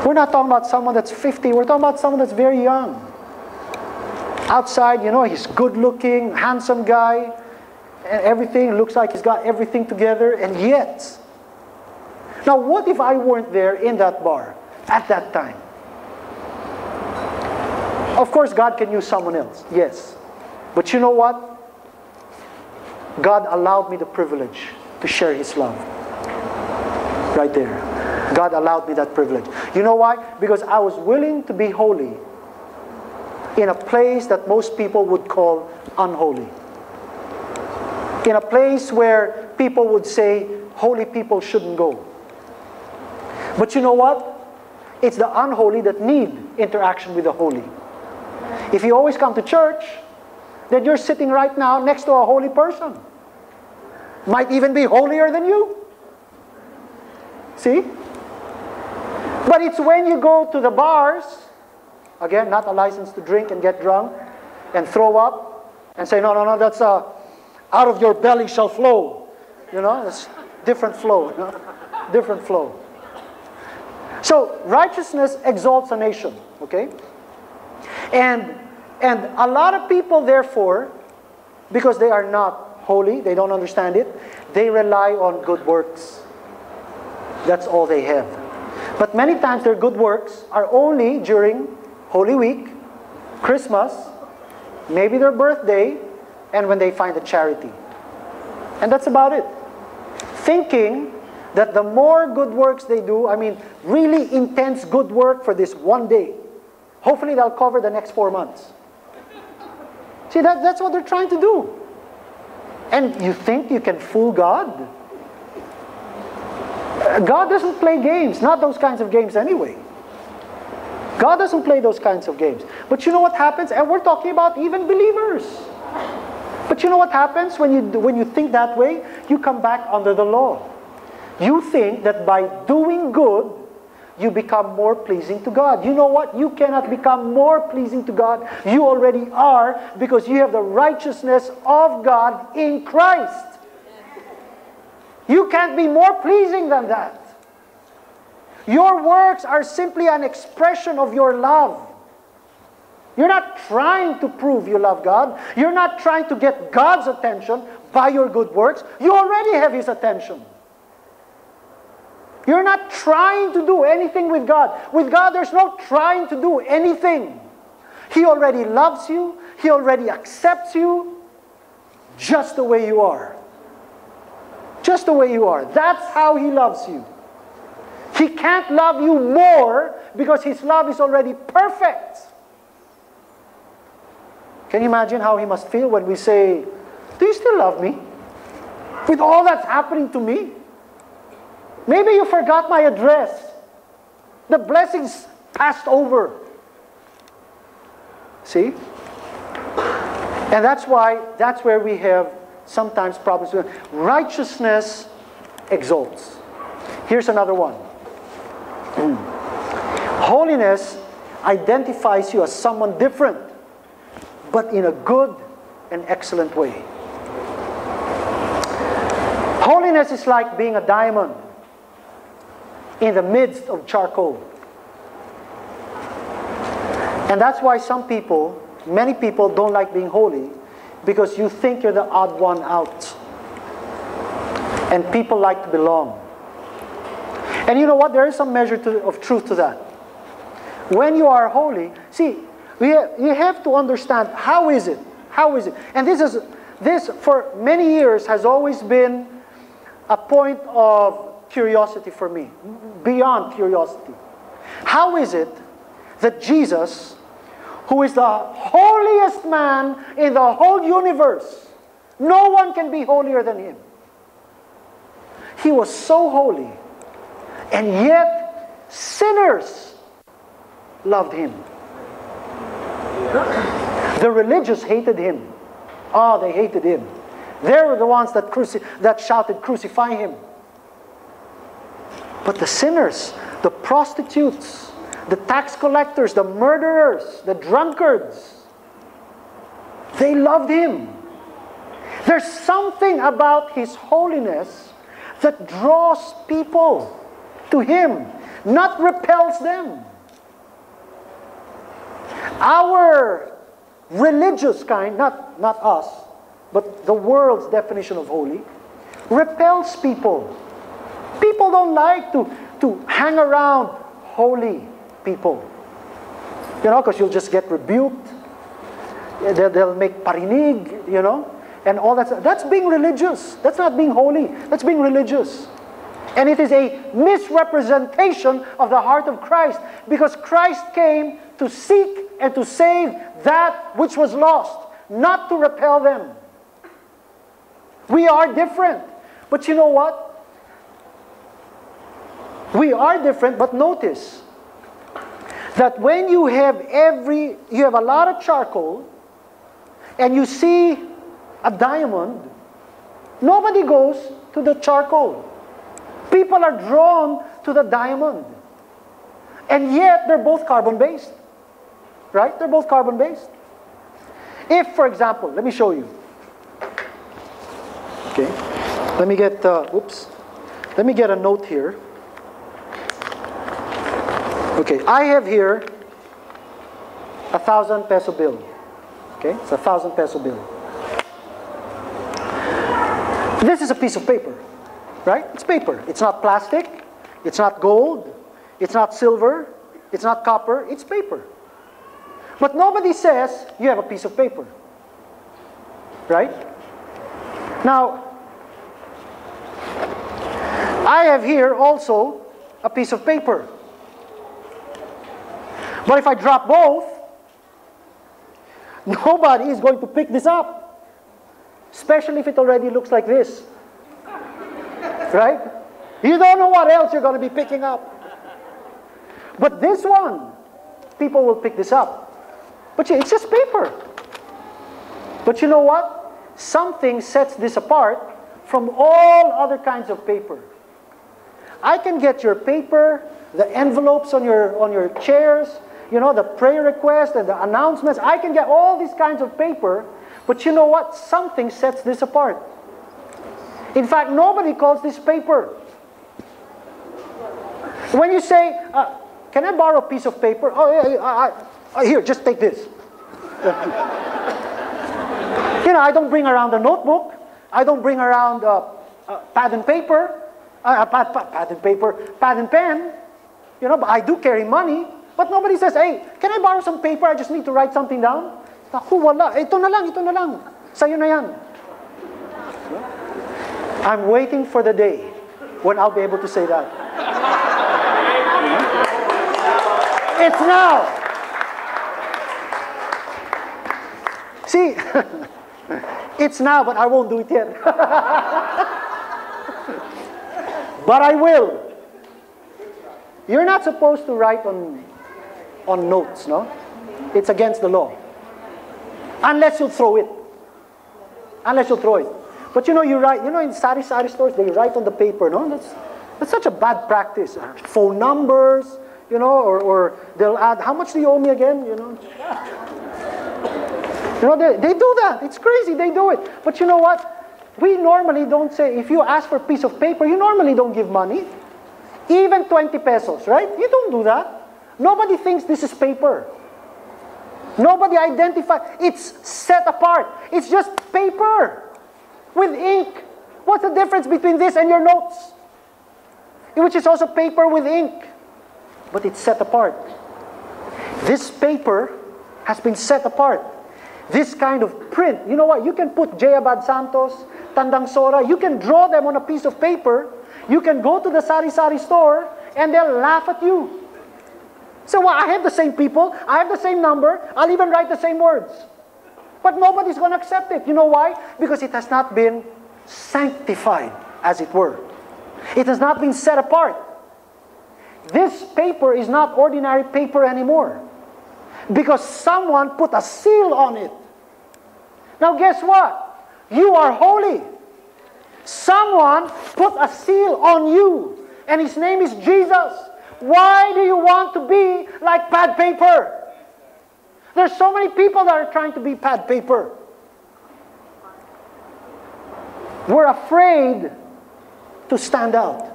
We're not talking about someone that's 50. We're talking about someone that's very young. Outside, he's good looking, handsome guy, and everything looks like he's got everything together, and yet, now what if I weren't there in that bar at that time? Of course, God can use someone else, yes. But you know what? God allowed me the privilege to share His love. Right there. God allowed me that privilege. You know why? Because I was willing to be holy in a place that most people would call unholy. In a place where people would say holy people shouldn't go. But you know what? It's the unholy that need interaction with the holy. If you always come to church, then you're sitting right now next to a holy person. Might even be holier than you. See? But it's when you go to the bars, again, not a license to drink and get drunk and throw up and say, no, that's out of your belly shall flow. It's different flow. Different flow. So, righteousness exalts a nation, okay? And a lot of people, therefore, because they are not holy, they don't understand it, they rely on good works. That's all they have. But many times their good works are only during Holy Week, Christmas, maybe their birthday, and when they find a charity. And that's about it. Thinking that the more good works they do, really intense good work for this one day, hopefully they'll cover the next 4 months. See, that's what they're trying to do. And you think you can fool God? God doesn't play games, not those kinds of games anyway. God doesn't play those kinds of games. But you know what happens? And we're talking about even believers. But you know what happens when you think that way? You come back under the law. You think that by doing good, you become more pleasing to God. You know what? You cannot become more pleasing to God. You already are, because you have the righteousness of God in Christ. You can't be more pleasing than that. Your works are simply an expression of your love. You're not trying to prove you love God. You're not trying to get God's attention by your good works. You already have His attention. You're not trying to do anything with God. With God, there's no trying to do anything. He already loves you. He already accepts you just the way you are. Just the way you are. That's how He loves you. He can't love you more because His love is already perfect. Can you imagine how He must feel when we say, do you still love me? With all that's happening to me? Maybe you forgot my address. The blessings passed over. See? And that's where we have sometimes problems with righteousness exalts. Here's another one. Holiness identifies you as someone different, but in a good and excellent way. Holiness is like being a diamond in the midst of charcoal. And that's why many people don't like being holy, because you think you're the odd one out. And people like to belong. And you know what? There is some measure of truth to that. When you are holy, see, you have to understand, how is it? How is it? And this for many years has always been a point of curiosity for me, beyond curiosity. How is it that Jesus, who is the holiest man in the whole universe, no one can be holier than Him, He was so holy, and yet sinners loved Him. The religious hated Him. They hated Him. They were the ones that shouted, "Crucify Him." But the sinners, the prostitutes, the tax collectors, the murderers, the drunkards, they loved Him. There's something about His holiness that draws people to Him. not repels them. Our religious kind, not us, but the world's definition of holy, repels people. People don't like to hang around holy people. You know, because you'll just get rebuked. They'll make parinig, you know, and all that. That's being religious. That's not being holy. That's being religious. And it is a misrepresentation of the heart of Christ, because Christ came to seek and to save that which was lost, not to repel them. We are different. But you know what? We are different, but notice that when you have a lot of charcoal and you see a diamond, nobody goes to the charcoal. People are drawn to the diamond. And yet, they're both carbon-based. Right? They're both carbon-based. If, for example, let me show you. Okay. Let me get, Let me get a note here. Okay, I have here 1,000 peso bill. Okay, it's 1,000 peso bill. This is a piece of paper. Right? It's paper. It's not plastic. It's not gold. It's not silver. It's not copper. It's paper. But nobody says you have a piece of paper. Right? Now, I have here also a piece of paper. But if I drop both, nobody is going to pick this up. Especially if it already looks like this. Right? You don't know what else you're going to be picking up. But this one, people will pick this up. But it's just paper. But you know what? Something sets this apart from all other kinds of paper. I can get your paper, the envelopes on your chairs, you know, the prayer requests and the announcements. I can get all these kinds of paper. But you know what? Something sets this apart. In fact, nobody calls this paper. When you say, can I borrow a piece of paper? Oh, yeah, here, just take this. You know, I don't bring around a notebook. I don't bring around pad and paper. Pad and pen. You know, but I do carry money. But nobody says, hey, can I borrow some paper? I just need to write something down. Naku, wala. Ito na lang. Sa'yo na yan. I'm waiting for the day when I'll be able to say that. It's now. See, it's now, but I won't do it yet. But I will. You're not supposed to write on notes, no? It's against the law. Unless you throw it. Unless you throw it. But you know, you write, you know, in sari stores, they write on the paper, no? That's such a bad practice. Phone numbers, you know, or they'll add, how much do you owe me again, you know? You know, they do that. It's crazy, they do it. But you know what? We normally don't say, if you ask for a piece of paper, you normally don't give money. Even 20 pesos, right? You don't do that. Nobody thinks this is paper. Nobody identifies. It's set apart. It's just paper with ink. What's the difference between this and your notes? Which is also paper with ink. But it's set apart. This paper has been set apart. This kind of print. You know what? You can put J. Abad Santos, Tandang Sora. You can draw them on a piece of paper. You can go to the sari-sari store and they'll laugh at you. So well, I have the same people. I have the same number. I'll even write the same words. But nobody's going to accept it. You know why? Because it has not been sanctified, as it were. It has not been set apart. This paper is not ordinary paper anymore. Because someone put a seal on it. Now guess what? You are holy. Someone put a seal on you. And his name is Jesus. Why do you want to be like pad paper? There's so many people that are trying to be pad paper. We're afraid to stand out.